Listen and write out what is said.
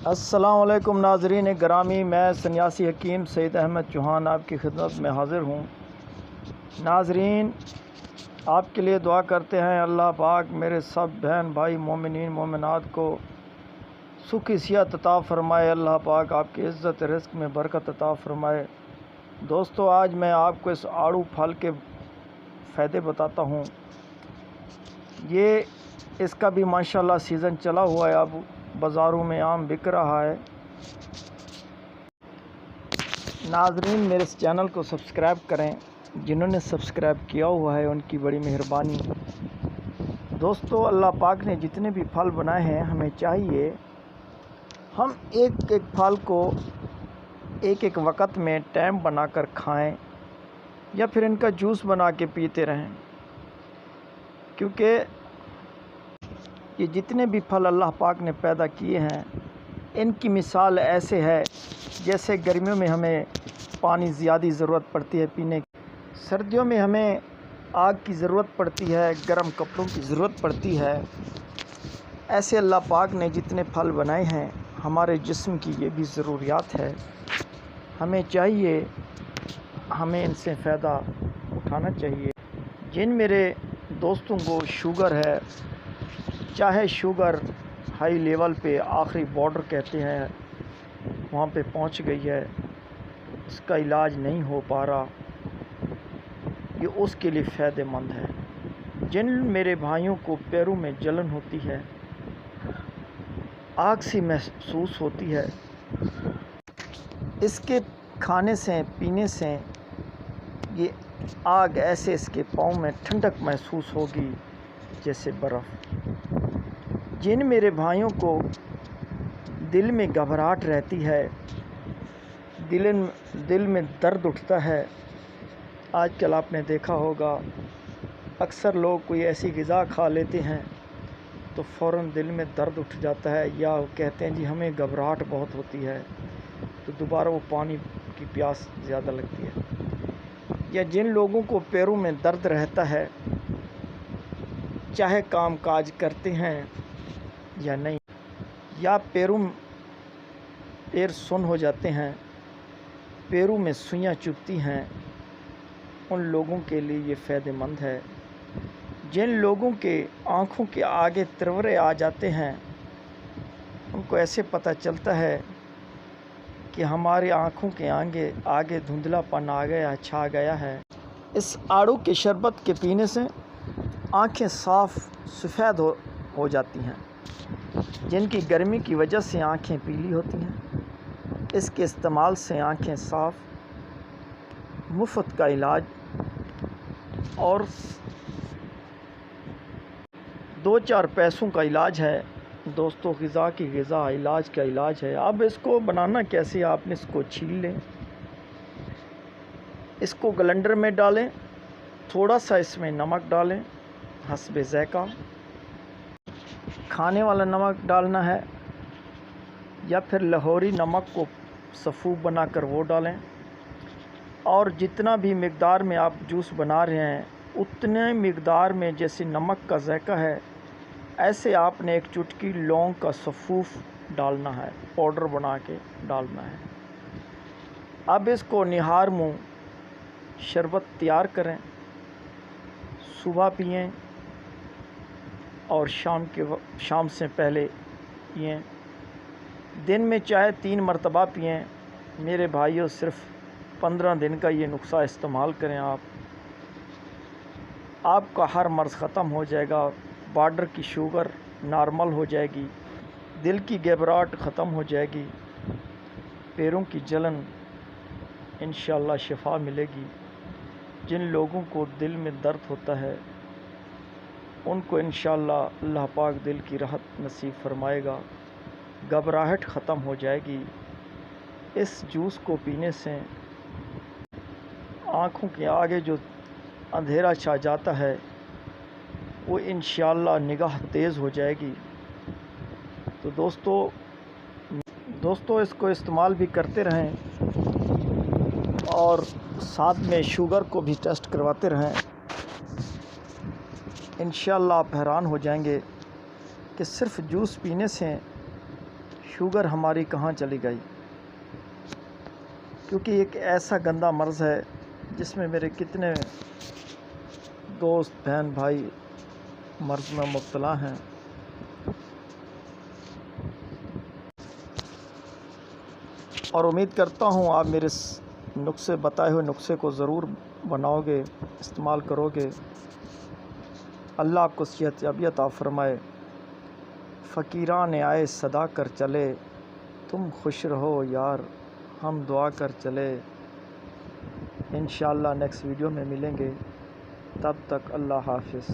السلام علیکم ناظرین گرامی، میں سنیاسی حکیم سید احمد چوہان آپ کی خدمت میں حاضر ہوں۔ ناظرین، آپ کے لیے دعا کرتے ہیں اللہ پاک میرے سب بہن بھائی مومنین مومنات کو سکھی صحت عطا فرمائے، اللہ پاک آپ کی عزت رزق میں برکت عطا فرمائے۔ دوستو، آج میں آپ کو اس آڑو پھل کے فائدے بتاتا ہوں۔ اس کا بھی ماشاءاللہ سیزن چلا ہوا ہے، اب بازاروں میں عام بک رہا ہے۔ ناظرین، میرے اس چینل کو سبسکرائب کریں، جنہوں نے سبسکرائب کیا ہوا ہے ان کی بڑی مہربانی۔ دوستو، اللہ پاک نے جتنے بھی پھل بنائے ہیں، ہمیں چاہیے ہم ایک ایک پھل کو ایک ایک وقت میں ٹائم بنا کر کھائیں یا پھر ان کا جوس بنا کے پیتے رہیں، کیونکہ یہ جتنے بھی پھل اللہ پاک نے پیدا کیے ہیں ان کی مثال ایسے ہے جیسے گرمیوں میں ہمیں پانی زیادہ ضرورت پڑتی ہے پینے کی، سردیوں میں ہمیں آگ کی ضرورت پڑتی ہے، گرم کپڑوں کی ضرورت پڑتی ہے، ایسے اللہ پاک نے جتنے پھل بنائے ہیں ہمارے جسم کی یہ بھی ضروریات ہے۔ ہمیں چاہیے ہمیں ان سے فائدہ اٹھانا چاہیے۔ جن میرے دوستوں کو شوگر ہے، چاہے شوگر ہائی لیول پہ آخری بارڈر کہتے ہیں وہاں پہ پہنچ گئی ہے، اس کا علاج نہیں ہو پا رہا، یہ اس کے لیے فائدہ مند ہے۔ جن میرے بھائیوں کو پیروں میں جلن ہوتی ہے، آگ سی محسوس ہوتی ہے، اس کے کھانے سے پینے سے یہ آگ ایسے اس کے پاؤں میں ٹھنڈک محسوس ہوگی جیسے برف۔ جن میرے بھائیوں کو دل میں گھبراہٹ رہتی ہے، دل میں درد اٹھتا ہے، آج کل آپ نے دیکھا ہوگا اکثر لوگ کوئی ایسی غذا کھا لیتے ہیں تو فوراً دل میں درد اٹھ جاتا ہے، یا کہتے ہیں جی ہمیں گھبراہٹ بہت ہوتی ہے، تو دوبارہ وہ پانی کی پیاس زیادہ لگتی ہے۔ یا جن لوگوں کو پیروں میں درد رہتا ہے، چاہے کام کاج کرتے ہیں یا نہیں، یا پیر سن ہو جاتے ہیں، پیروں میں سوئیاں چبھتی ہیں، ان لوگوں کے لیے یہ فائدہ مند ہے۔ جن لوگوں کے آنکھوں کے آگے ترورے آ جاتے ہیں، ان کو ایسے پتہ چلتا ہے کہ ہماری آنکھوں کے آگے دھندلا پن آ گیا، چھا گیا ہے۔ اس آڑو کے شربت کے پینے سے آنکھیں صاف سفید ہو جاتی ہیں، جن کی گرمی کی وجہ سے آنکھیں پیلی ہوتی ہیں۔ اس کے استعمال سے آنکھیں صاف، مفت کا علاج اور 2-4 پیسوں کا علاج ہے۔ دوستو، غذا کی غذا، علاج کا علاج ہے۔ اب اس کو بنانا کیسے؟ آپ نے اس کو چھیل لیں، اس کو گلنڈر میں ڈالیں، تھوڑا سا اس میں نمک ڈالیں حسب ذائقہ، کھانے والا نمک ڈالنا ہے یا پھر لاہوری نمک کو سفوف بنا کر وہ ڈالیں، اور جتنا بھی مقدار میں آپ جوس بنا رہے ہیں اتنے مقدار میں جیسے نمک کا ذائقہ ہے، ایسے آپ نے ایک چٹکی لونگ کا سفوف ڈالنا ہے، پاؤڈر بنا کے ڈالنا ہے۔ اب اس کو نہار منہ شربت تیار کریں، صبح پئیں اور شام سے پہلے پئیں، دن میں چاہے 3 مرتبہ پئیں۔ میرے بھائیوں، صرف 15 دن کا یہ نسخہ استعمال کریں، آپ کا ہر مرض ختم ہو جائے گا، بارڈر کی شوگر نارمل ہو جائے گی، دل کی گھبراہٹ ختم ہو جائے گی، پیروں کی جلن انشاءاللہ شفا ملے گی۔ جن لوگوں کو دل میں درد ہوتا ہے ان کو انشاءاللہ اللہ پاک دل کی راحت نصیب فرمائے گا، گھبراہٹ ختم ہو جائے گی۔ اس جوس کو پینے سے آنکھوں کے آگے جو اندھیرا چھا جاتا ہے وہ انشاءاللہ نگاہ تیز ہو جائے گی۔ تو دوستو اس کو استعمال بھی کرتے رہیں اور ساتھ میں شوگر کو بھی ٹیسٹ کرواتے رہیں، انشاءاللہ آپ حیران ہو جائیں گے کہ صرف جوس پینے سے شوگر ہماری کہاں چلی گئی، کیونکہ ایک ایسا گندا مرض ہے جس میں میرے کتنے دوست بہن بھائی مرض میں مبتلا ہیں۔ اور امید کرتا ہوں آپ میرے بتائے ہوئے نسخے کو ضرور بناؤ گے، استعمال کرو گے۔ اللہ آپ کو صحت یابی عطا فرمائے۔ فقیران آئے صدا کر چلے، تم خوش رہو یار ہم دعا کر چلے۔ انشاءاللہ نیکسٹ ویڈیو میں ملیں گے، تب تک اللہ حافظ۔